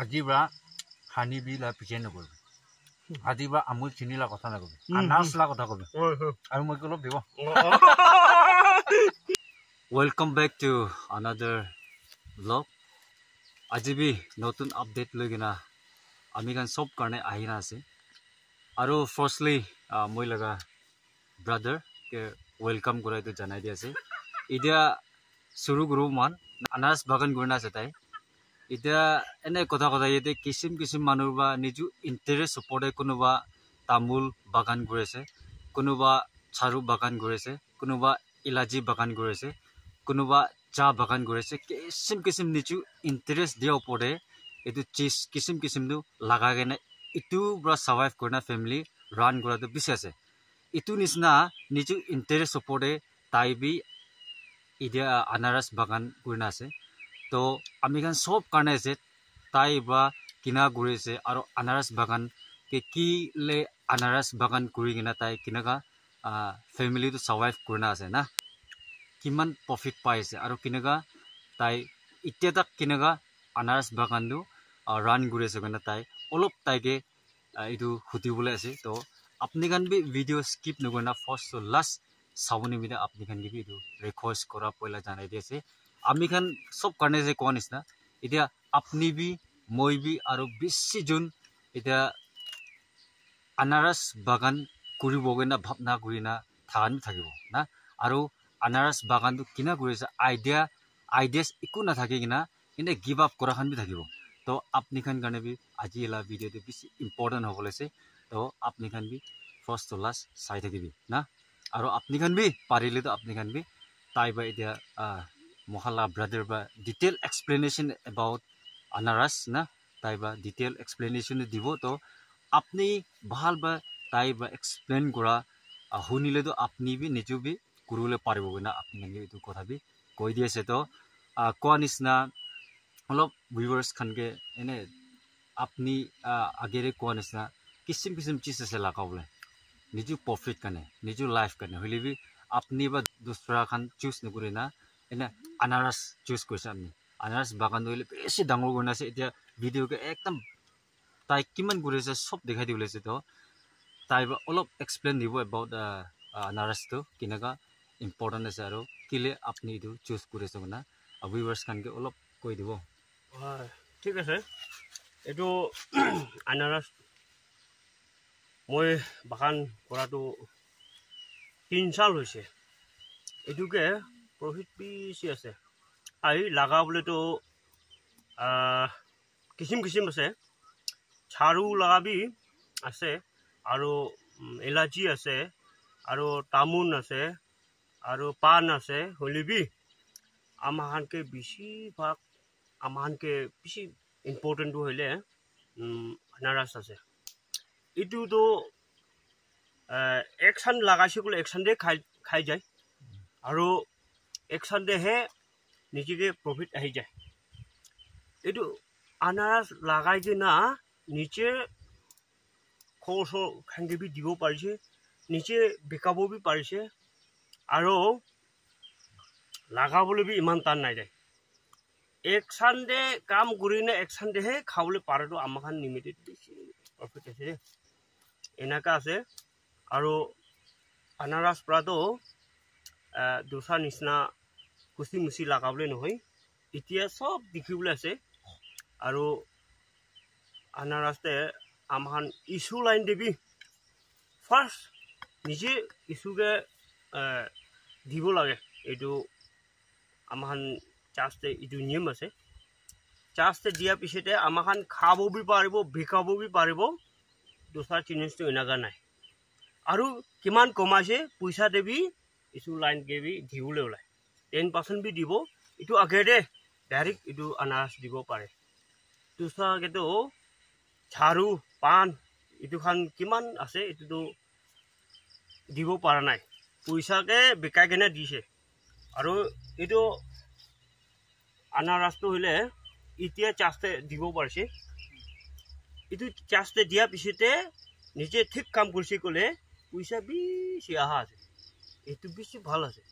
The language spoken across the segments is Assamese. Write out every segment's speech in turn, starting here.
আজিবা হানি বিলা পিছে নকৰিবি আজিবা আমুল চিনিলা কথা নকবি আনাৰসলা কথা কবি আৰু মই অলপ দিব Welcome back to another vlog. Ajibi notun update logina ami kan sob karne ahina ase. Aro firstly moi laga brother ke welcome korai to janai di ase. Idia suru guru man anaras bagan gurna ase tai. Idia ene kotha yete kisim manur ba niju interest supporte kunuba tamul bagan gurese, kunuba charu bagan gurese, kunuba ilaji bagan gurese. Kunuba cha bagan gurese kisim nichu interest dia opore etu cheese kisim du laga gena itu bra survive korna family run gora to bisase itu nisna nichu interest opore tai bi idia anaras bagan gurna ase to ami kan sob karne ase tai ba kina gurese aro anaras bagan ke ki le anaras bagan kuri gena tai kinaga family to survive korna ase na কিমান প্রফিট পাইছে আৰু কিনগা তাই ইতে তাক কিনগা আনাৰস বাগানটো ৰান কৰিছে গনা তাই অলপ তাইকে ইটো খুদিবলৈ আছে তো আপনি কান বি ভিডিও স্কিপ নগনা ফার্স্ট টু লাস্ট সাবনি মিদা আপনি কান বি ইটো রিকোয়েস্ট করা পয়লা জানাই দিয়েছে আমি কান সব কারণে যে কোন ইসনা এতিয়া আপনি বি মই বি আৰু বেছি জন এতিয়া আনাৰস বাগান কৰিব গনা ভাবনা কৰিনা থাকানি থাকিব না আৰু anaras bagan tu kina gurese ideas iku na thake kina ine give up kora khan bi thakibo to apni khan karne bi aji ela video te bisi important hobolese to apni khan bi first to last sai thakibi na aro apni khan bi parile to apni khan bi tai ba idia mohalla brother ba detail explanation about anaras na tai ba detail explanation dibo to apni bhal ba tai ba explain kora hunile to apni bi niju bi kurule paribo na apni ngi itu kotha bi koi diase to koanis na olop viewers khan ge ene apni agere koanis na kisim cheese se lagawle niju profit kane niju life kane holi bi apni ba dusra khan choose ne kurina ene anaras choose koisa apni anaras bagan doile beshi dangor gona se etia video ke ekdam tai kiman gurese sob dekhai dibolese to tai ba olop explain dibo about anaras to kinaga important আছে আৰু কিলে আপনি ইটো চুজ কৰিছে না ভিউয়াৰ্স খানকে অলপ কৈ দিব হয় ঠিক আছে এটো আনাৰস মই বাগান কৰাটো 3 সাল হৈছে এটুকে প্ৰফিট বেছি আছে আই লাগাবলেতো কিছিম আছে ছাৰু লাগাবি আছে আৰু এলাচি আছে আৰু তামুন আছে আৰু পান আছে হলিবি আমাহানকে বেছি ভাগ আমাহানকে বেছি ইম্পৰ্টেন্ট হইলে আনাৰস আছে ইটো তো একশন লাগাইছে কলে একশন দে খাই যায় আৰু একশন দে হে নিজেকে প্ৰফিট আহি যায় ইটো আনাৰস লাগাই কিনা নিচে খৰচ খাঙ্গে বি দিব পাৰিছে নিচে বেকাবো বি পাৰিছে আৰু লাগাবলৈ বি ইমান টান নাই যায় এক সানডে কাম কৰিনে এক সানডে হে খাবলৈ পাৰেটো আমাখান লিমিটেড বেছি প্ৰফিট আছে এনেকা আছে আৰু আনাৰস প্ৰাটো দুসা নিচনা কুচি লাগাবলৈ নহয় এতিয়া সব দেখিবলৈ আছে আৰু আনাৰসতে আমাখান ইছু লাইন দেবি ফার্স্ট নিজে ইছুকে দিব লাগে এইটো আমাখান চাষতে ইটো নিয়ম আছে চাষতে দিয়া পিছতে আমাখান খাব বি পাৰিব বিকাব বি পাৰিব দুসৰা জিনিসটো এনেকা নাই আৰু কিমান কমাইছে পইচা দেবি ইছু লাইন কেবি দিবলৈ ওলাই 10% বি দিব ইটো আগেৰে ডাইৰেক্ট ইটো আনাৰস দিব পাৰে দুসৰা কেতো ঝাৰু পান ইটো খান কিমান আছে ইটো দিব পৰা নাই পইচাকে বেকাই কেনে দিছে আৰু এটো আনাৰসটো হইলে ইতিয়া চাষতে দিব পাৰিছে ইটো চাষতে দিয়া পিছতে নিজে ঠিক কাম কৰিছে কলে পইচা বেছি আহা আছে এটো বেছি ভাল আছে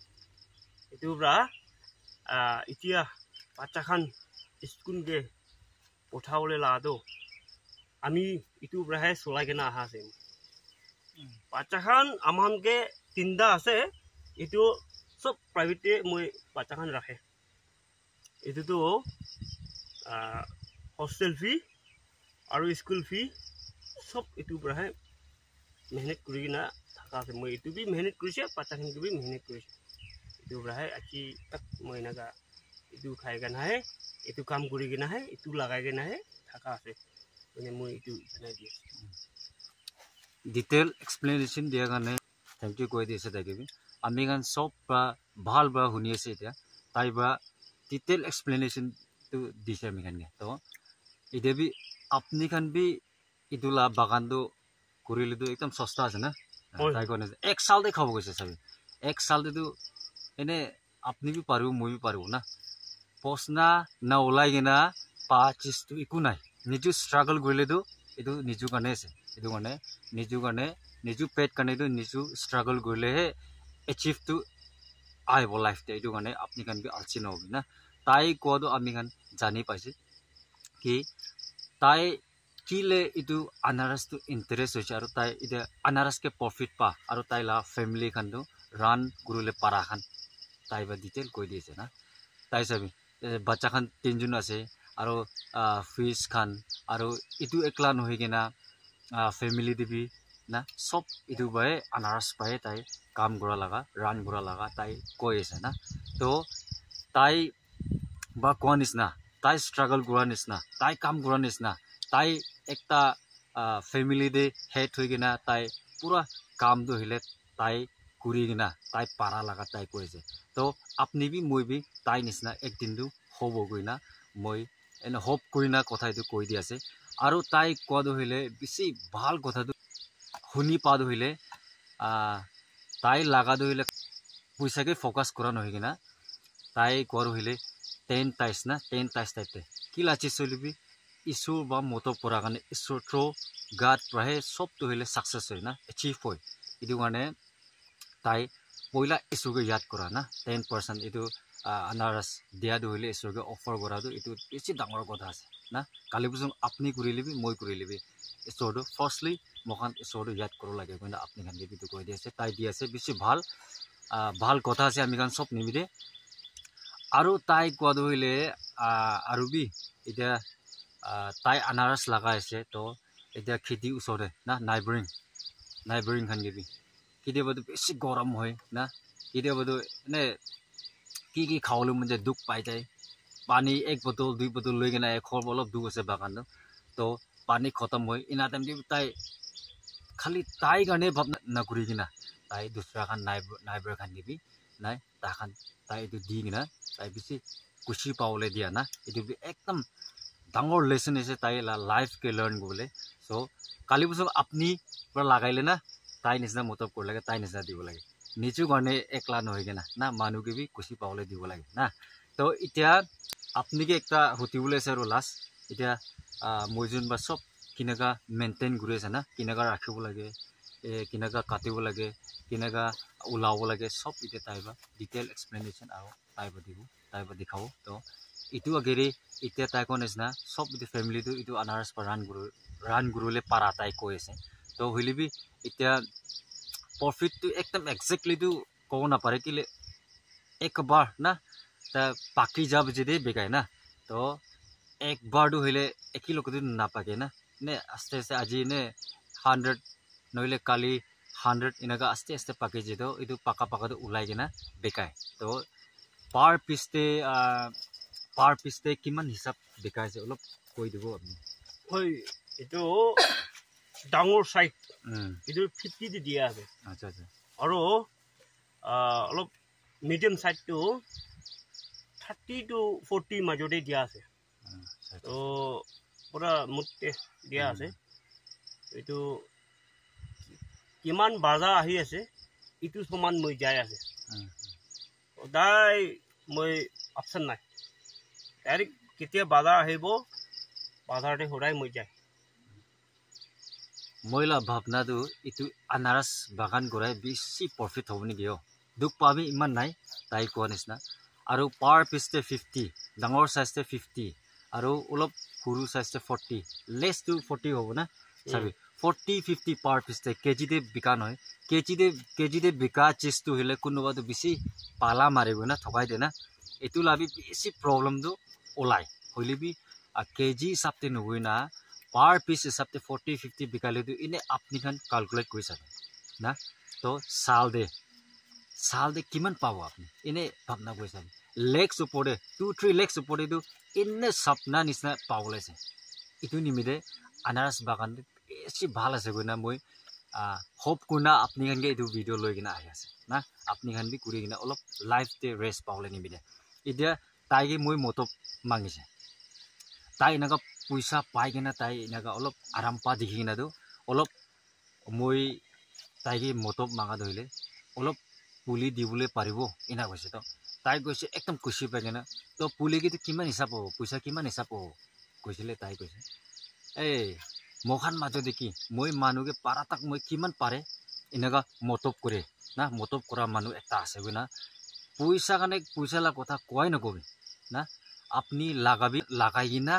এটো ব্ৰা ইতিয়া বাচ্চা খান স্কুল গে উঠাবলৈ লাগাটো আমি ইটো পৰাহে চলাই কিনে অহা আছে বাচ্চাখান আমানকে তিনিটা আছে এইটো চব প্ৰাইভেটে মই বাচ্চাখান ৰাখে এইটোতো হোষ্টেল ফি আৰু স্কুল ফি চব এইটোৰ পৰাহে মেহনত কৰি কিনে থকা আছে মই এইটো বি মেহনত কৰিছে বাচ্চাখিনিকে বি মেহনত কৰিছে এইটোৰ পৰাহে আজি তাক মই এনেকুৱা এইটো খাই কিনেহে এইটো কাম কৰি কিনেহে এইটো লগাই কিনেহে থকা আছে মানে মই এইটো জনাই দি আছোঁ ডিটেইল এক্সপ্লেনেশ্যন দিয়াৰ কাৰণে থেংক ইউ কৈ দিছে তাইকে আমি গান চব ভাল শুনি আছে এতিয়া তাই বা ডিটেইল এক্সপ্লেনেশ্যনটো দিছে আমি খান তো এতিয়া বি আপুনি খান বি ইটোলা বাগানটো কৰিলেতো একদম সস্তা আছে না তাই কয় এক সালতে খাব গৈছে চাবি এক সালতেতো এনে আপুনি বি পাৰিব মই বি পাৰিব না পচনা না ওলাই কিনা চিজটো একো নাই নিজে ষ্ট্ৰাগল কৰিলেতো এইটো নিজৰ কাৰণে আছে এইটো কাৰণে নিজৰ পেট কাৰণেতো নিজৰ ষ্ট্ৰাগল কৰিলেহে এচিভটো আহিব লাইফতে এইটো কাৰণে আপুনি খান বি আলচি নহবি না তাই কোৱাটো আমি খান জানি পাইছে কি তাই কিলে এইটো আনাৰসটো ইণ্টাৰেষ্ট হৈছে আৰু তাই এতিয়া আনাৰসকে প্ৰফিট পা আৰু তাই লা ফেমিলি খানটো ৰান কৰিলে পাৰা খান তাই বা ডিটেইল কৈ দিছে না তাই চাবি বাচ্চা খান 3 জন আছে আৰু ফিছ খান আৰু ইটো একলা নহয় কিনা ফেমিলি দিবি না সব ইটো বাই আনাৰস পাই তাই কাম কৰা লগা ৰান কৰা লগা তাই কৈ আছে না তো তাই বা কোৱা নিচিনা তাই ষ্ট্ৰাগল কৰা নিচিনা তাই কাম কৰা নিচিনা তাই একটা ফেমিলি দে হেড হৈ কিনা তাই পুৰা কামটো হিলে তাই কৰি কিনা তাই পাৰা লগা তাই কৈছে তো আপুনি বি মই বি তাই নিচিনা একদিনটো হ'ব গৈ না মই এনে হোপ কৰি না কথা এইটো কৈ দি আছে আৰু তাই কোৱাটো হলে বেছি ভাল কথাটো শুনি পাটো হলে তাই লাগাটো হলে পইচাকে ফকাস কৰা নহয় কিনা তাই কোৱাটো হলে 10 টাইস না 10 টাইস টাইপে কি লাচি চলিবি ঈশ্বৰ বা মত পৰা কাৰণে ঈশ্বৰ থ্ৰু গাড প্ৰাহে সবটো হলে সাকসেস হয় না এচিভ হয় এইটো কাৰণে তাই পইলা ঈশ্বৰকে ইয়াদ কৰা না 10% এইটো আনাৰস দিয়াটো হলে ঈশ্বৰকে অফাৰ কৰাটো এইটো বেছি ডাঙৰ কথা আছে না কালি বুজং আপুনি কৰি লিবি মই কৰি লিবি ঈশ্বৰটো ফাৰ্ষ্টলি মখান ঈশ্বৰটো ইয়াদ কৰিব লাগে কিন্তু আপুনি খান বিটো কৈ দি আছে তাই দি আছে বেছি ভাল কথা আছে আমি গান সব নিমিদে আৰু তাই কোৱাটো হলে আৰু বি এতিয়া তাই আনাৰস লগাই আছে তো এতিয়া খেতি ওচৰতে না নাইবাৰিং খান গেবি কেতিয়াবাতো বেছি গৰম হয় না কেতিয়াবাতো এনে কি খাবলৈ মন যায় দুখ পাই যায় পানী 1 বটল 2 বটল লৈ কিনে খৰ অলপ দুখ আছে বাগানটো তো পানী খতম হয় ইনা টাইম তাই খালি তাই কাৰণে ভাবনা নকৰি কিনা তাই দুসৰা খান নাইবাৰ খান দিবি নাই তাই এইটো দি কিনা তাই বেছি খুশি পাবলৈ দিয়া না এইটো একদম ডাঙৰ লেসন আছে তাই লাইফ কে লাৰ্ন কৰিলে সো কালি বছৰ আপুনি পৰা লাগাইলে না তাই নিচিনা মতলব কৰিব লাগে তাই নিচিনা দিব লাগে নিজৰ কাৰণে একলা নহয় কিনা না মানুহকে বি খুশি পাবলৈ দিব লাগে না তো এতিয়া আপুনি কি একটা হতিবলৈ আছে আৰু লাষ্ট এতিয়া মইজন বা সব কিনেকা মেইনটেইন কৰি আছে না কিনেকা ৰাখিব লাগে কিনেকা কাটিব লাগে কিনেকা ওলাব লাগে সব এতিয়া তাই বা ডিটেইল এক্সপ্লেনেশ্যন আৰু তাই বা দিব তাই বা দেখাব তো ইটো আগেৰে এতিয়া তাই কোৱা নিচিনা সব এতিয়া ফেমিলিটো এইটো আনাৰস পৰা ৰান কৰিলে পাৰা তাই কৈ আছে তো হইলেবি এতিয়া প্ৰফিটটো একদম একজেক্টলিটো ক'ব নাপাৰে কিলে একবাৰ না তা পাকি যাব যদি বেগায় না তো একবাৰটো হইলে একই লগতে নাপাকে না নে আস্তে আস্তে আজি নে 100 নহলে কালি 100 এনেকা আস্তে আস্তে পাকে যেতো এইটো পাকাটো ওলাই কিনা বেকায় তো পাৰ পিছতে কিমান হিচাপ বেকাইছে অলপ কৈ দিব আপুনি হয় এইটো ডাঙৰ সাইট এইটো 50 দি দিয়া আছে আচ্ছা আচ্ছা আৰু অলপ মিডিয়াম সাইটটো 30 to 40 মাজতে দিয়া আছে তো পুৰা মুতে দিয়া আছে এইটো কিমান বাজা আহি আছে ইটো সমান মই যাই আছে সদায় মই অপশন নাই ডাইৰেক্ট কেতিয়া বাজাৰ আহিব বাজাৰতে সদায় মই যায় মইলা ভাবনাটো ইটো আনাৰস বাগান কৰাই বেছি প্ৰফিট হ'ব নেকি দুখ পাবি ইমান নাই তাই কোৱা নিচিনা আৰু পাৰ পিছতে 50 ডাঙৰ সাইজতে 50 আৰু অলপ সৰু সাইজতে 40 less to 40 হ'ব না চাবি 40 50 per piece তে কেজিতে বিকা নহয় কেজিতে বিকা চিজটো হলে কোনোবাটো বেছি পালা মাৰিব না ঠকাই দে না এটো লাবি বেছি প্ৰবলেমটো ওলাই হলিবি কেজি হিচাপতে নহয় না per piece হিচাপতে 40 50 বিকালেটো ইনে আপনি খান ক্যালকুলেট কৰি চাব না তো সাল দে কিমান পাব আপনি ইনে ভাবনা কৰি চাব legs উপরে 2-3 legs উপরে তো ইনে সপনা নিচনা পাবলেছে ইটো নিমিদে আনারস বাগান বেশি ভাল আছে কইনা মই হোপ কোনা আপনি খানকে ইটো ভিডিও লৈ কিনা আহি আছে না আপনি খান বি কৰি কিনা অলপ লাইফ তে ৰেষ্ট পাবলে নিমিদে ইতিয়া তাইকে মই মতব মাগিছে তাই এনেকা পইচা পাই কিনা তাই এনেকা অলপ আৰাম পা দেখি কিনা তো অলপ মই তাইকে মতব মাগা ধৰিলে অলপ পুলি দিবলৈ পাৰিব এনা কৈছে তো তাই কৈছে একদম খুশি পাই কিনা তো পুলি কি কিমান হিচাপ হ'ব পইচা কিমান হিচাপ হ'ব কৈছিলে তাই কৈছে এই মখান মাজে দেখি মই মানুহে পাৰা তাক মই কিমান পাৰে এনেকা মতব কৰে না মতব কৰা মানুহ এটা আছে না পইচা কাৰণে পইচালা কথা কোৱাই নকবি না আপনি লাগাই কিনা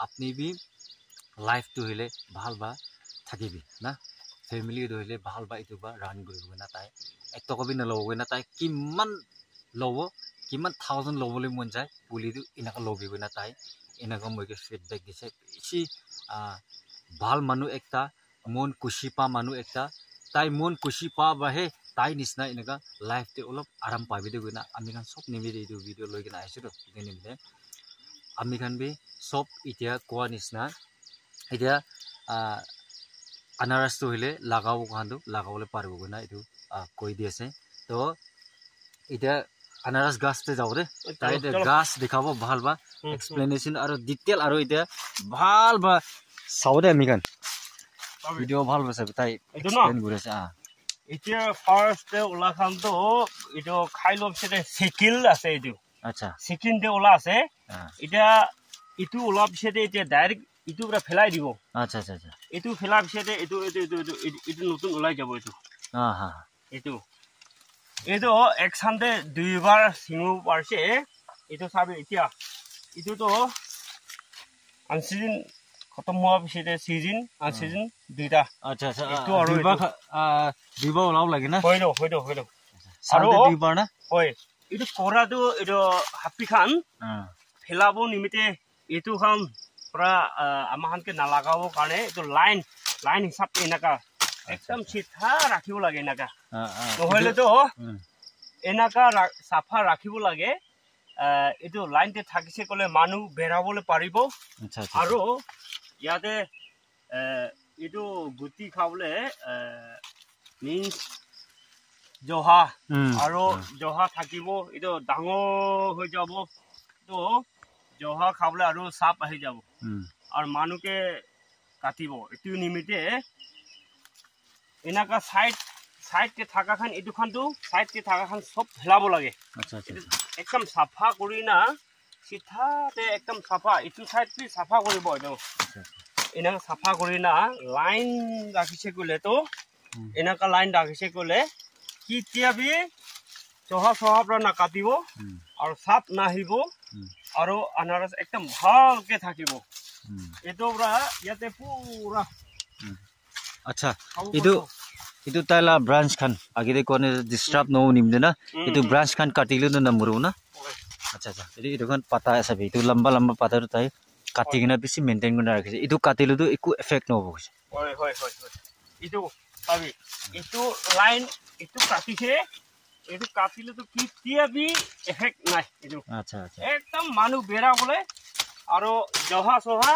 আপনি বি লাইফ তো হলে ভাল বা থাকিবি না ফ্যামিলি ধৰিলে ভাল বা ইটো বা ৰান কৰিব না তাই এক টকা বি নল'ব না তাই কিমান ল'ব কিমান 1000 ল'বলৈ মন যায় পুলিটো এনেকা ল'বিব না তাই এনেকা মইকে ফিডবেক দিছে বেছি ভাল মানুহ একটা মন খুশি পা মানুহ একটা তাই মন খুশি পা বাহে তাই নিচিনা এনেকা লাইফতে অলপ আৰাম পাবি দে না আমি খান সব নিমিদে এইটো ভিডিও লৈ কিনা আহিছো তো নিমিদে আমি খান বি সব এতিয়া কোৱা নিচিনা এতিয়া আনাৰসটো হলে লাগাব কান্দো লাগাবলৈ পাৰিব না এইটো কৈ দি আছে তো এতিয়া আনাৰস গাছতে যাও দে তাই গাছ দেখাব ভাল বা এক্সপ্লেনেশন আৰু ডিটেইল আৰু এতিয়া ভাল বা চাও দে আমি খান ভিডিও ভাল পাইছে তাই এক্সপ্লেন কৰিছে এতিয়া ফার্স্ট ওলা খানটো ইটো খাই লবছে সিকিল আছে ইটো আচ্ছা সিকিন দে ওলা আছে এটা ইটো ওলা পিছতে এতিয়া ডাইরেক্ট ইটো পুরা ফেলাই দিব আচ্ছা আচ্ছা আচ্ছা ইটো ফেলা পিছতে ইটো ইটো ইটো ইটো নতুন ওলাই যাব ইটো ইটো এইটো একসাথে দুইবাৰ সিঙু পাৰছে ইটো চাবি এতিয়া ইটো তো আনসিজন খতম হওয়াৰ পিছতে সিজন আনসিজন দুইটা আচ্ছা আচ্ছা ইটো আৰু দুইবাৰ ওলাব লাগে না হইলো আৰু দুইবাৰ না হয় ইটো কৰাটো ইটো হাপি খান ফেলাবো নিমিতে ইটো খান পুৰা আমাহানকে নালাগাব কাৰণে ইটো লাইন হিসাব এনেকা একদম চিধা ৰাখিব লাগে এনেকা নহলে তো এনেকা সাফা ৰাখিব লাগে এটো লাইনতে থাকিছে কলে মানুহ বেৰাবলৈ পাৰিব আৰু ইয়াতে এটো গুটি খাবলে মিন্স জহা আৰু জহা থাকিব এটো ডাঙৰ হৈ যাব তো জহা খাবলে আৰু সাপ আহি যাব আৰু মানুহে কাটিব এটো নিমিতে এনেকা সাইড কে থাকা খান এটো খানটো সাইড কে থাকা খান সব ফেলাব লাগে আচ্ছা আচ্ছা একদম সাফা কৰি না সিধাতে একদম সাফা ইটো সাইড পি সাফা কৰিব এটো এনেকা সাফা কৰি না লাইন ৰাখিছে কলে তো এনেকা লাইন ৰাখিছে কলে কিতিয়া বি জহা পৰা না কাটিব আৰু সাপ নাহিব আৰু আনাৰস একদম ভালকে থাকিব এটো পুৰা ইয়াতে পুৰা আচ্ছা itu tala branch khan agire kone disturb no nimde na itu branch khan katilu no namuru na acha acha itu kan pata asa be itu lamba pata ru tai kati gina bisi maintain guna rakhise itu katilu tu eku effect no hobo hoi itu sabi itu line itu katise itu katilu tu kitia bi effect nai itu acha acha ekdom manu bera bole aro joha soha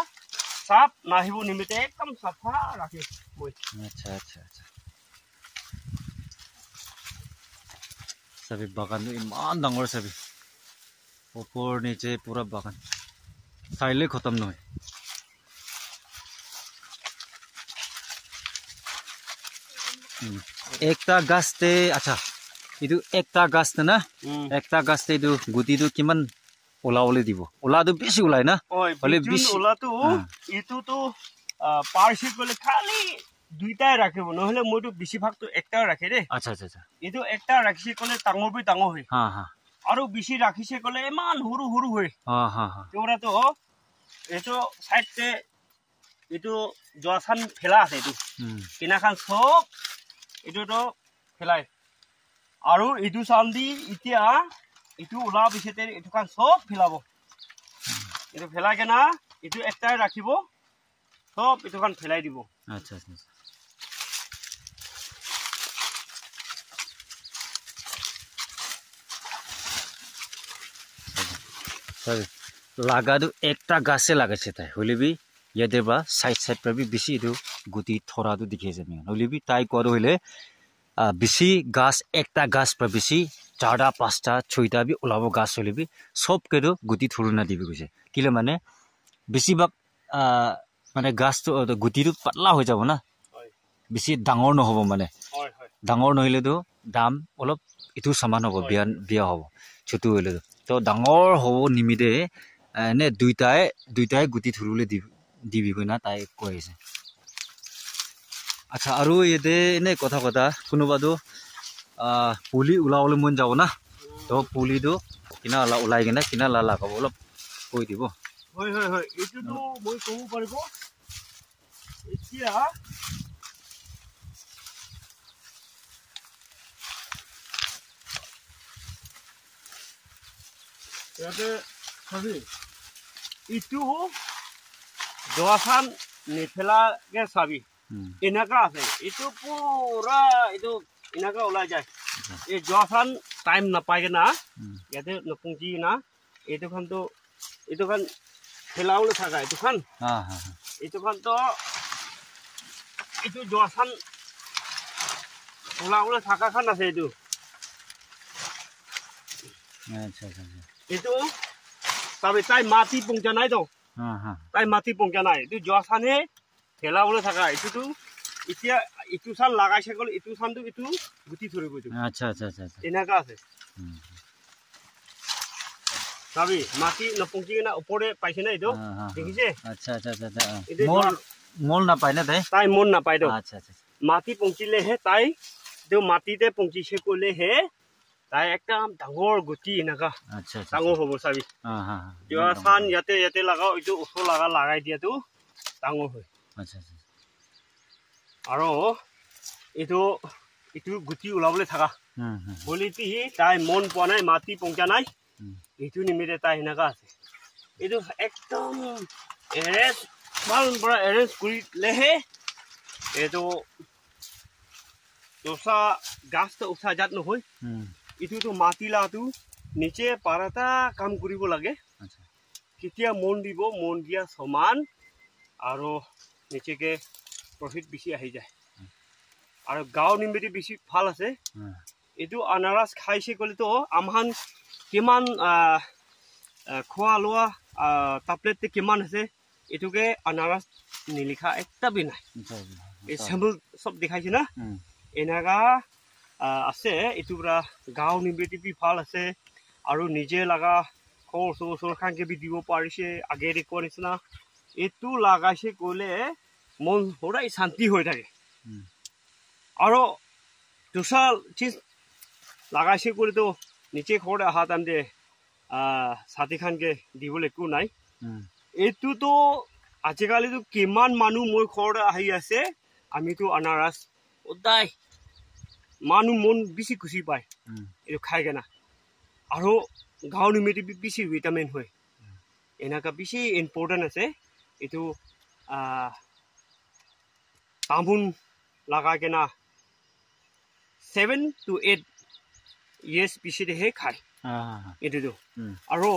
sap nahibu nimite ekdom safa rakhe moi acha acha acha सभी बागान इमान डांगर सभी ऊपर नीचे पूरा बागान साइले खत्म नहीं एकटा गाछते अच्छा इदु एकटा गाछते ना एकटा गाछते इदु गुटिदु किमान ओलावले दिबो ओलादु बेसी ओलाय ना ओले बेसी ओलातो इतु तो पार्सी कोले खाली দুইটাই ৰাখিব নহলে মইটো বেছি ভাগটো একটা ৰাখে দে আচ্ছা আচ্ছা আচ্ছা এটো একটা ৰাখিছে কলে ডাঙৰ বি ডাঙৰ হয় আৰু বেছি ৰাখিছে কলে ইমান হুৰু হয় তোৰা তো এইটো সাইডতে এইটো জোৱাচান ফেলা আছে এইটো কিনাখান সব এইটোতো ফেলাই আৰু এইটো চান দি এতিয়া এইটো ওলা পিছতে এইটো খান সব ফেলাব এইটো ফেলাই কেনা এইটো একটাই ৰাখিব সব এইটো খান ফেলাই দিব আচ্ছা আচ্ছা লাগাটো একটা গাছে লাগাইছে তাই হলিবি ইয়াতে বা সাইড সাইড পৰা বি বেছি এইটো গুটি থৰাটো দেখি আছে আমি হলিবি তাই কোৱা হলে বেছি গাছ একটা গাছ পৰা বেছি 4টা 5টা 6টা বি ওলাব গাছ হলিবি সব কেটো গুটি থৰু না দিবি কৈছে কিলে মানে বেছিভাগ মানে গাছটো গুটিটো পাতলা হৈ যাব না বেছি ডাঙৰ নহব মানে ডাঙৰ নহলেতো দাম অলপ ইটো সমান হ'ব বিয়া হ'ব ছোট হলে তো ডাঙৰ হ'ব নিমিতে নে দুইটাই গুটি থৰুলে দিবি কইনা তাই কৈ আছে আচ্ছা আৰু এতে নে কথা কোনোবাটো পুলি ওলাবলৈ মন যাব না তো পুলিটো কিনা ওলাই কিনা কিনা লাগাব অলপ কৈ দিব হয় হয় হয় এটোটো মই কব পাৰিব এতিয়া ইয়াতে সবি ইটো জোৱাচান নেফেলাকে চাবি এনেকা আছে এইটো পুৰা এইটো এনেকা ওলাই যায় এই জোৱাচান টাইম নাপায় না ইয়াতে নপুংজি না এইটো খান ফেলাবলৈ থাকা এইটো খান তো এইটো জোৱাচান ওলাবলৈ থাকা খান আছে এইটো আচ্ছা আচ্ছা itu tapi tai mati pungja nai dong tai mati pungja nai itu josane thela bole thaka itu tu itia itu san lagai se gole itu san tu itu guti thoribo itu acha acha acha enaka ase tapi mati na pungji na upore paise na itu dekhise acha acha acha mol na pai na tai mon na pai do acha acha mati pungji le he tai do mati te pungji se kole he তাই একদম ডাঙৰ গুটি এনেকা আচ্ছা আচ্ছা ডাঙৰ হ'ব চাবি জোৱাচান ইয়াতে লাগাও এইটো ওচৰ লাগাই দিয়াটো ডাঙৰ হয় আচ্ছা আচ্ছা আৰু এইটো গুটি ওলাবলৈ থাকা বলিতি তাই মন পোৱা নাই মাটি পংকা নাই এইটো নিমিতে তাই এনেকা আছে এইটো একদম এৰেঞ্জ ভাল পৰা এৰেঞ্জ কৰিলেহে এইটো দোসা গাছটো উঠা জাত নহয় ইটো মাটি লাটো নিচে পাৰাটা কাম কৰিব লাগে কেতিয়া মন দিব মন দিয়া সমান আৰু নিচেকে প্ৰফিট বেছি আহি যায় আৰু গাঁও নিমিতি বেছি ভাল আছে এইটো আনাৰস খাইছে কলিতো আমহান কিমান খোৱা লোৱা টেবলেট কিমান আছে এটোকে আনাৰস নিলিখা একটা বি নাই এই স্যাম্পল সব দেখাইছে না এনেকা আছে এইটো পুৰা গাঁও নিমিতি বি ভাল আছে আৰু নিজে লগা খৰ খানকে বি দিব পাৰিছে আগে দেখুৱা নিচিনা এইটো লাগাইছে ক'লে মন সদায় শান্তি হৈ থাকে আৰু দুসাল চিজ লাগাইছে ক'লেতো নিচে খৰ অহা টাইমতে ছাতি খানকে দিবলৈ একো নাই এইটোতো আজিকালিতো কিমান মানুহ মই খৰ আহি আছে আমিতো আনাৰস সদায় মানুহ মন বেছি খুচি পায় এইটো খাই কেনা আৰু গাঁও নিমিতি বেছি ভিটামিন হয় এনেকা বেছি ইম্পৰ্টেণ্ট আছে এইটো তামোল লগাই কেনা 7 to 8 years পিছতেহে খায় এইটোতো আৰু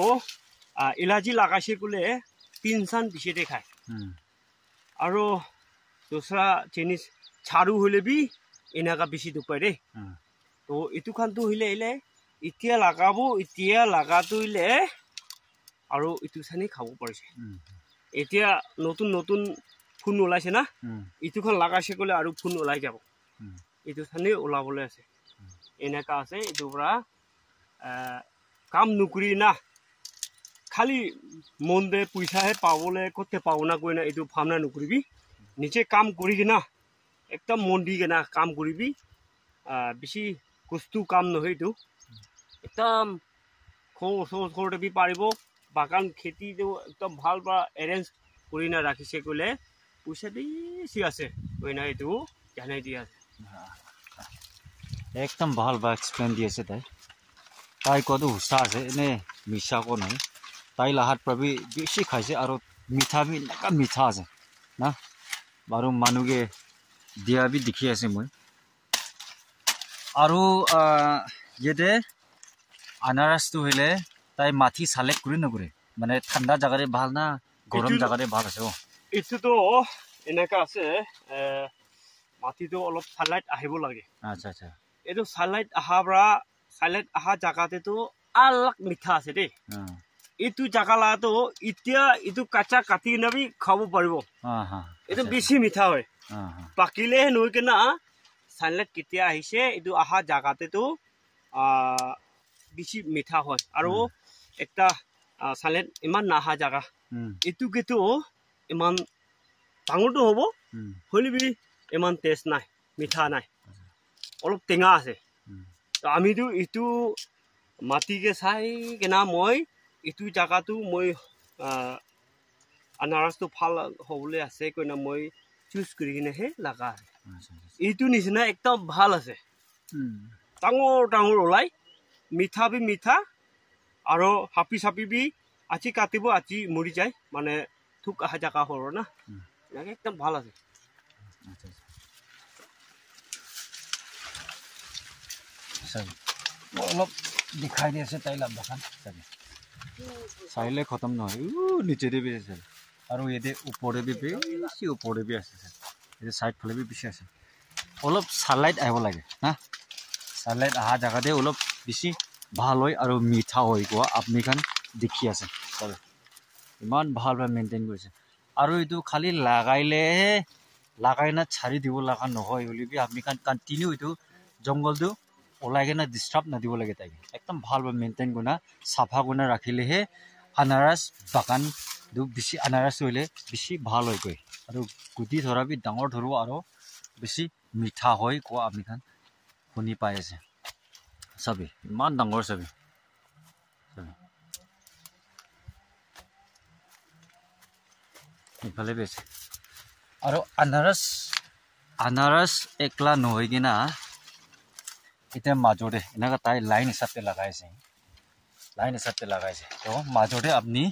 ইলাজি লাগাইছে ক'লে 3 চান পিছতে খায় আৰু দুসৰা জিনিস ছাড়ু হলে বি এনেকা বেছি দুপায় দেই তো এইটো খানটো হইলে এতিয়া লাগাটো হইলে আৰু ইটো চানি খাব পাৰিছে এতিয়া নতুন ফুল ওলাইছে না ইটো খান লাগাইছে ক'লে আৰু ফুল ওলাই যাব এইটো চানি ওলাবলৈ আছে এনেকা আছে এইটো পৰা কাম নকৰি না খালি মন দে পইচাহে পাবলৈ ক'তে পাব না কৈ না এইটো ভাৱনা নকৰিবি নিজে কাম কৰি কিনা একদম মন দি কেনা কাম কৰিবি বেছি কষ্ট কাম নহয় এইটো একদম খৰতে বি পাৰিব বাগান খেতিটো একদম ভাল বা এৰেঞ্জ কৰি না ৰাখিছে ক'লে পইচা বেছি আছে কৈ না এইটো জানাই দিয়া আছে একদম ভাল বা এক্সপ্লেইন দি আছে তাই কোৱাটো সঁচা আছে এনে মিছা কোৱা নাই তাই লাহাত প্ৰাবি বেছি খাইছে আৰু মিঠা বি এনেকুৱা মিঠা আছে না বাৰু মানুহে দিয়া বি দেখি আছে মই আৰু ইয়াতে আনাৰসটো হ'লে তাই মাটি চালেক্ট কৰি নকৰে মানে ঠাণ্ডা জাগাৰে ভাল না গৰম জাগাৰে ভাল আছে এইটোতো এনেকা আছে মাটিটো অলপ চালাইট আহিব লাগে আচ্ছা আচ্ছা এইটো চালাইট অহা জাগাতেতো অলপ মিঠা আছে দেই এইটো জাগা লাগাতো এতিয়া এইটো কাঁচা কাটি কিনে খাব পাৰিব এইটো বেছি মিঠা হয় পাকিলে নৈ কিনা চানলাইট কেতিয়া আহিছে এইটো অহা জাগাতেতো বেছি মিঠা হয় আৰু একটা চানলাইট ইমান নাহা জাগা এইটো কিন্তু ইমান ডাঙৰটো হ'ব হ'লেবি ইমান টেষ্ট নাই মিঠা নাই অলপ টেঙা আছে আমিতো এইটো মাটিকে চাই কিনা মই এইটো জাগাটো মই আনাৰসটো ভাল হ'বলৈ আছে কৈনা মই চুজ কৰি কিনেহে লগা এইটো নিচিনা একদম ভাল আছে ডাঙৰ ডাঙৰ ওলাই মিঠা বি মিঠা আৰু হাপি চাপি বি আজি কাটিব আজি মৰি যায় মানে থুক অহা জাগা হ'ল না এনেকৈ একদম ভাল আছে অলপ দেখাই দি আছে তাই বাগান চাইলে খতম নহয় নিচেদি বি আছে আৰু ইয়াতে ওপৰে বি বেছি ওপৰে বি আছে এতিয়া চাইড ফালে বি বেছি আছে অলপ চালাইট আহিব লাগে না চালাইট অহা জাগাতে অলপ বেছি ভাল হয় আৰু মিঠা হয় কোৱা আপুনি খান দেখি আছে ইমান ভালভাৱে মেইনটেইন কৰিছে আৰু এইটো খালি লাগাই না চাৰি দিব লগা নহয় বুলি আপুনি খান কণ্টিনিউ এইটো জংঘলটো ওলাই কিনে ডিষ্টাৰ্ব নিদিব লাগে তাইক একদম ভালভাৱে মেইনটেইন কৰি না চাফা কৰি না ৰাখিলেহে আনাৰস বাগানটো বেছি আনাৰস হ'লে বেছি ভাল হয় গৈ আৰু গুটি ধৰা বি ডাঙৰ ধৰিব আৰু বেছি মিঠা হয় কোৱা আপুনি খান শুনি পাই আছে চাবি ইমান ডাঙৰ চাবি ইফালে বেছি আৰু আনাৰস একলা নহয় কিনা এতিয়া মাজতে এনেকুৱা তাই লাইন হিচাপে লগাইছে তো মাজতে আপুনি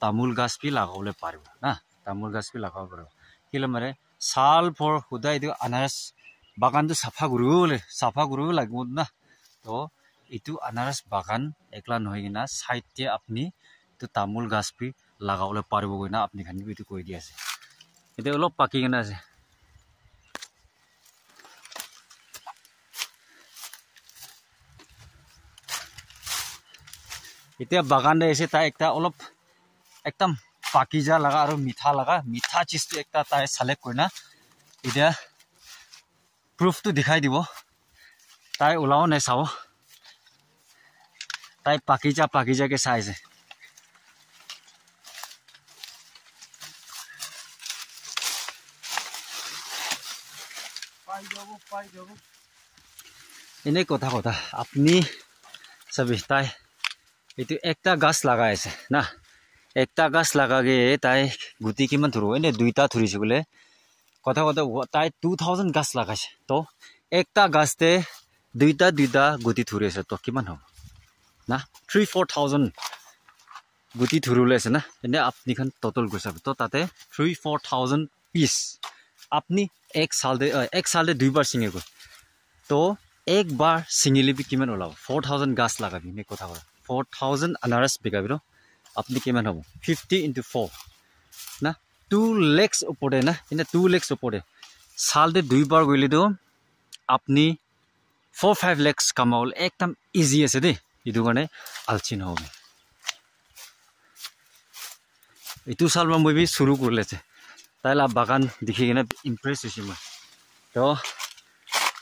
তামোল গাছ বি লগাবলৈ পাৰিব না তামোল গাছ বি লগাব পাৰিব কেলে মানে চাল ফৰ সদায় এইটো আনাৰস বাগানটো চাফা কৰিব লাগিব না তো এইটো আনাৰস বাগান একলা নহয় কিনা চাইডে আপুনি এইটো তামোল গাছ বি লগাবলৈ পাৰিবগৈ না আপুনি খানি এইটো কৈ দি আছে এতিয়া অলপ পাকি কিনে আছে এতিয়া বাগান আছে তাই একটা অলপ একদম পাকিজা লগা আৰু মিঠা চিজটো একটা তাই চালেক্ট কৰি না এতিয়া প্ৰুফটো দেখাই দিব তাই ওলাও নাই চাব তাই পাকিজাকে চাইছে এনে কথা আপুনি চাবি তাই এইটো একটা গাছ লগাই আছে না একটা গাছ লাগাগে তাই গুটি কিমান ধৰিব এনে দুইটা ধৰিছে বোলে কথা তাই 2000 গাছ লাগাইছে তো একটা গাছতে দুইটা গুটি ধৰি আছে তো কিমান হ'ব না 3-4,000 গুটি ধৰিবলৈ আছে না এনে আপুনি খান টটেল গৈছে তো তাতে 3-4,000 পিচ আপুনি এক সালতে দুইবাৰ ছিঙে গৈ তো একবাৰ ছিঙিলে কিমান ওলাব 4,000 গাছ লাগাবি নে কথা 4,000 আনাৰস বিকাবি আপনি কিমান হ'ব 50 into 4 না 2 lakhs ওপৰে না এনে 2 lakhs ওপৰে সালতে দুইবাৰ গলিতো আপনি 4-5 lakhs কামাবল একদম ইজি আছে দেই এইটো কাৰণে আলচি নহ'ব এইটো সাল মই বি শুৰু কৰিলেছে তাইলা বাগান দেখি কিনে ইমপ্ৰেছ হৈছি মই তো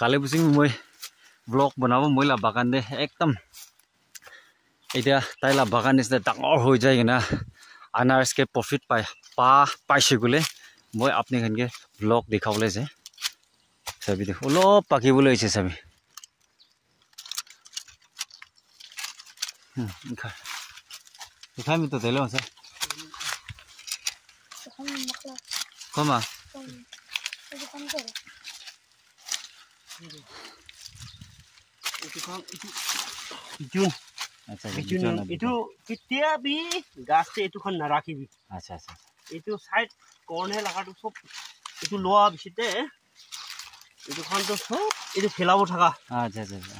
কালি বুজি মই ব্লগ বনাব মইলা বাগান দে একদম এতিয়া তাইলা বাগান নিচিনা ডাঙৰ হৈ যায় কিনা আনাৰসকে প্ৰফিট পাইছে গ'লে মই আপুনি খানকে ব্লগ দেখাবলৈ যে চাবি দেখ অলপ পাকিবলৈ হৈছে চাবি Ikham itu telo sa. Koma. Jun. Acha itu ketia bi gas te itu kan narakhibi. Acha acha. Itu side corner lagatu sob itu loa bisite itu kan to sob itu felabo thaka. Acha acha.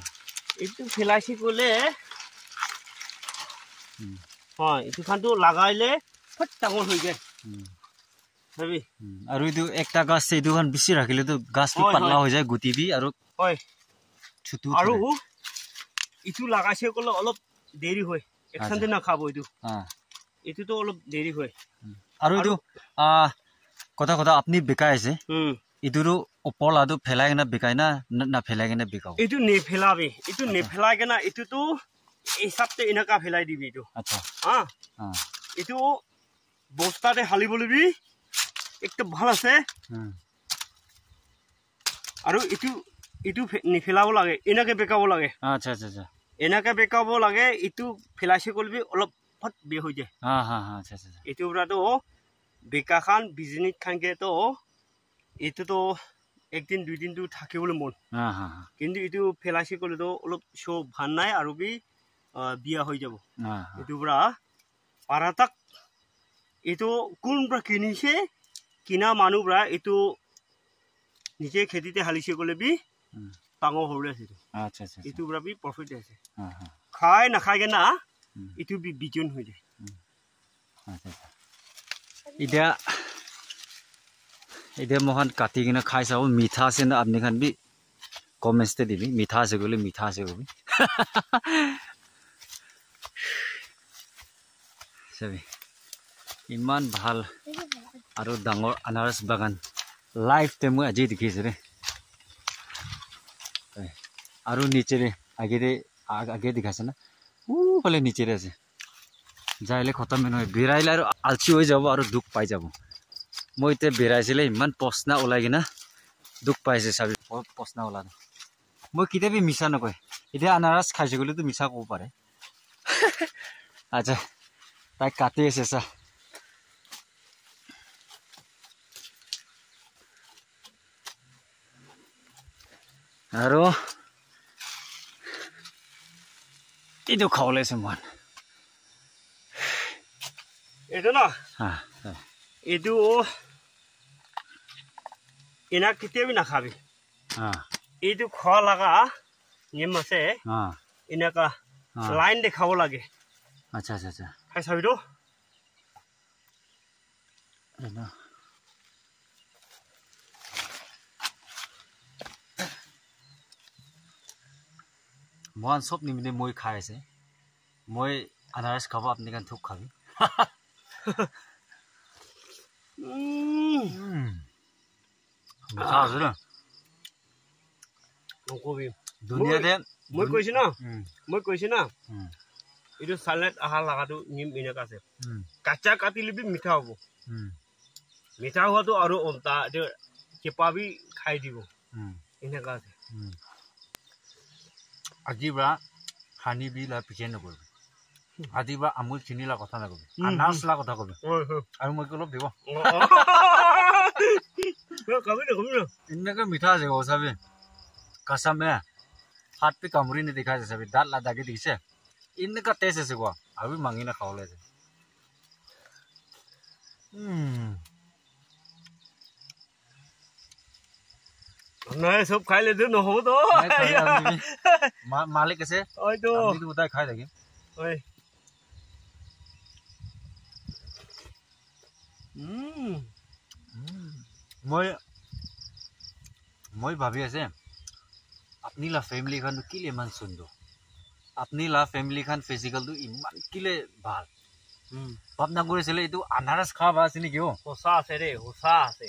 Itu felaisi kole ha itu kan to lagaile fat tangol hoi gai. Sabi aru itu ekta gas se itu kan bisi rakhile to gas pi patla hoi jay guti bi aru hoy chutu aru itu lagaise kole olop deri hoy eksan din na khabo itu itu to olop deri hoy aru itu kotha apni bekai ase iduru opola du phelai na bekai na na phelai na bekao itu ne phelabe itu ne phelai na itu to hisab te inaka phelai dibi itu acha ha itu bosta te hali bolibi ekta bhal ase aru itu ne phelabo lage inake bekabo lage acha acha acha enaka bekabo lage itu phelasi kolbi olop fat be hoy jay ha acha acha itu bra to beka khan business khan ke to itu to একদিন দুই দিন তো থাকিবলে মন কিন্তু itu ফেলাসি কলে তো অলপ শো ভান নাই আৰু বি বিয়া হৈ যাব itu bra paratak itu কোন bra কিনিছে কিনা মানু bra itu নিজে খেতিতে হালিছে কলে বি পাঙো হৰে আছে আচ্ছা আচ্ছা itu bra বি প্রফিট আছে খাই না খাই কে না itu বি বিজন হৈ যায় আচ্ছা ইদা इधर मोहन काटी के ना खाई साहब मीठा से ना अपने खान भी कमेंट्स ते दी भी मीठा से बोले मीठा से भी सभी इमान भाल आरो डांगर अनारस बागान लाइफ ते मु अजी दिखी से रे आरो नीचे रे आगे दिखा से ना बोले नीचे रे से जाइले खत्म में नय बिराइले आरो आलसी हो जाबो आरो दुख पाइ जाबो মই তে বেৰাইছিলে ইমান পছনা ওলাই কিনা দুখ পাইছে চাবি পছনা ওলানো মই কিতাবি মিছা নকয় এতিয়া আনাৰস খাইছে গ'লে তো মিছা ক'ব পাৰে আচ্ছা তাই কাটি আছে চা আৰু এইটো খাবলৈছে মন এইটো না এইটো এনা কেতিয়াবি না খাবি এইটো খোৱা লাগা নিয়ম আছে এনেকা লাইন দেখাব লাগে আচ্ছা আচ্ছা আচ্ছা খাই চাবি তো মহান সব নিমিলে মই খাই আছে মই আনাৰস খাব আপুনি কান থুক খাবি মিঠা আছে না নকবি দুনিয়াতে মই কৈছি না এইটো সালাড আহা লাগাটো নিম এনেকা আছে কাঁচা কাটি লিবি মিঠা হ'ব মিঠা হোৱাটো আৰু অন্তা চেপাবি খাই দিব এনেকা আছে আজিবা হানি বিলা পিছে নকৰিবি আজিবা আমুল চিনিলা কথা নকবি আনাৰস লা কথা কবি আৰু মই অলপ দিব इनमें मीठा से हो सभी कसम है हाथ पे कमरी ने दिखा से सभी दाल लगा के दिखे इनका टेस्ट ऐसे हुआ अभी मांगी ना खाओ ले नहीं सब खाई ले दे न हो तो मालिक कैसे ओए तो अभी तो बताए खाए देंगे ओए মই ভাবি আছে আপনি লা ফ্যামিলি খান কিলে মান সুন্দর আপনি লা ফ্যামিলি খান ফিজিক্যাল তো ইমান কিলে ভাল ভাবনা করেছিল এইটো আনারস খাবা আছে নেকি ও হোসা আছে রে হোসা আছে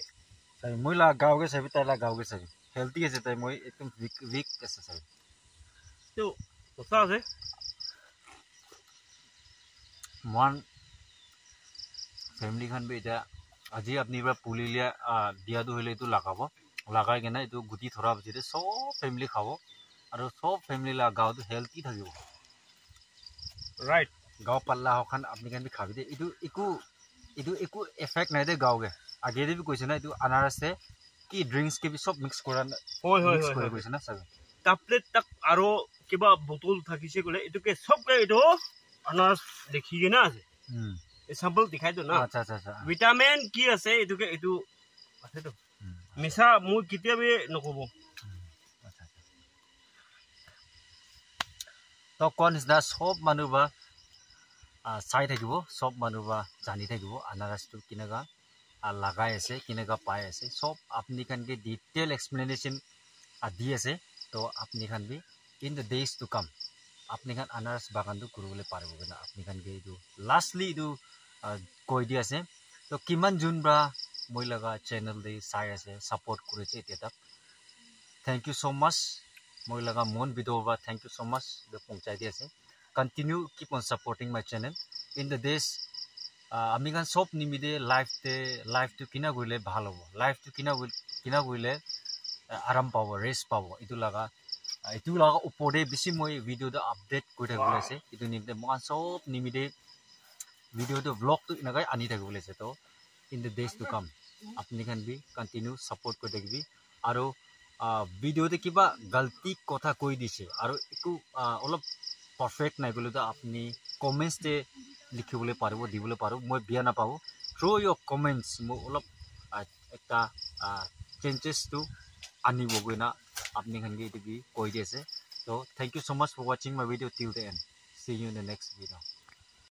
তাই মই লা গাওগে চাবি তাই লা গাওগে চাবি হেলদি আছে তাই মই একদম উইক আছে চাবি তো হোসা আছে মান ফ্যামিলি খান বে এটা আজি আপনি বা পুলিলিয়া দিয়াটো হলে এইটো লাগাব লাগাই কেনে এইটো গুটি ধৰা পিছতে সব ফ্যামিলি খাব আৰু সব ফ্যামিলি লা গাওটো হেলদি থাকিব রাইট গাঁও পাল্লা হখান আপনি খান বি খাবি দে ইটো একো এফেক্ট নাই দে গাঁওগে আগে দে বি কৈছে না ইটো আনাৰসে কি ড্ৰিংকস কে বি সব মিক্স কৰা হয় হয় মিক্স হয় কৰি কৈছে না সব কাপলেট তাক আৰু কিবা বটল থাকিছে গলে এটোকে সবকে এটো আনাৰস দেখিগে না আছে এক্সাম্পল দেখাই দো না আচ্ছা আচ্ছা আচ্ছা ভিটামিন কি আছে এটোকে এটো আছে তো মিছা মই কিতিয়াবে নকব আচ্ছা তো কোন ইজ দা সব মানুবা চাই থাকিব সব মানুবা জানি থাকিব আনাৰসটো কিনেগা লাগাই আছে কিনেগা পাই আছে সব আপনি কানকে ডিটেইল এক্সপ্লেনেশন দি আছে তো আপনি খান বি in the days to come আপনি খান আনাৰস বাগানটো কৰিবলৈ পাৰিব না আপনি কানকে ইটো লাষ্টলি ইটো কৈ দি আছে তো কিমান জুন বা মই লগা চেনেল দে চাই আছে সাপোর্ট কৰিছে এতিয়া তাক থ্যাংক ইউ সো মাচ মই লগা মন ভিডিও বা থ্যাংক ইউ সো মাচ দে পहुंचाই দি আছে continue keep on supporting my channel in the days আমি কান সব নিমিদে লাইফ টু কিনা গইলে ভাল হ'ব লাইফ টু কিনা গইলে আরাম পাব রেস্ট পাব ইটো লগা উপরে বেশি মই ভিডিও দ আপডেট কৰি থাকিবলৈ আছে ইটো নিমিদে মই সব নিমিদে ভিডিও দ ব্লগ তো ইনাগাই আনি থাকিবলৈ আছে তো in the days to come আপনি কান বি কন্টিনিউ সাপোর্ট কৰি থাকিবি আৰু ভিডিওতে কিবা গলতি কথা কৈ দিছে আৰু একো অলপ পাৰফেক্ট নাই বলে তো আপনি কমেন্টস তে লিখিবলৈ পাৰিব দিবলৈ পাৰো মই বিয়া নাপাব থ্ৰু ইয়োর কমেন্টস মই অলপ একটা চেঞ্জেস টু আনিবগৈ না আপনি খানকে এটো বি কৈ দি আছে তো thank you so much for watching my video till the end see you in the next video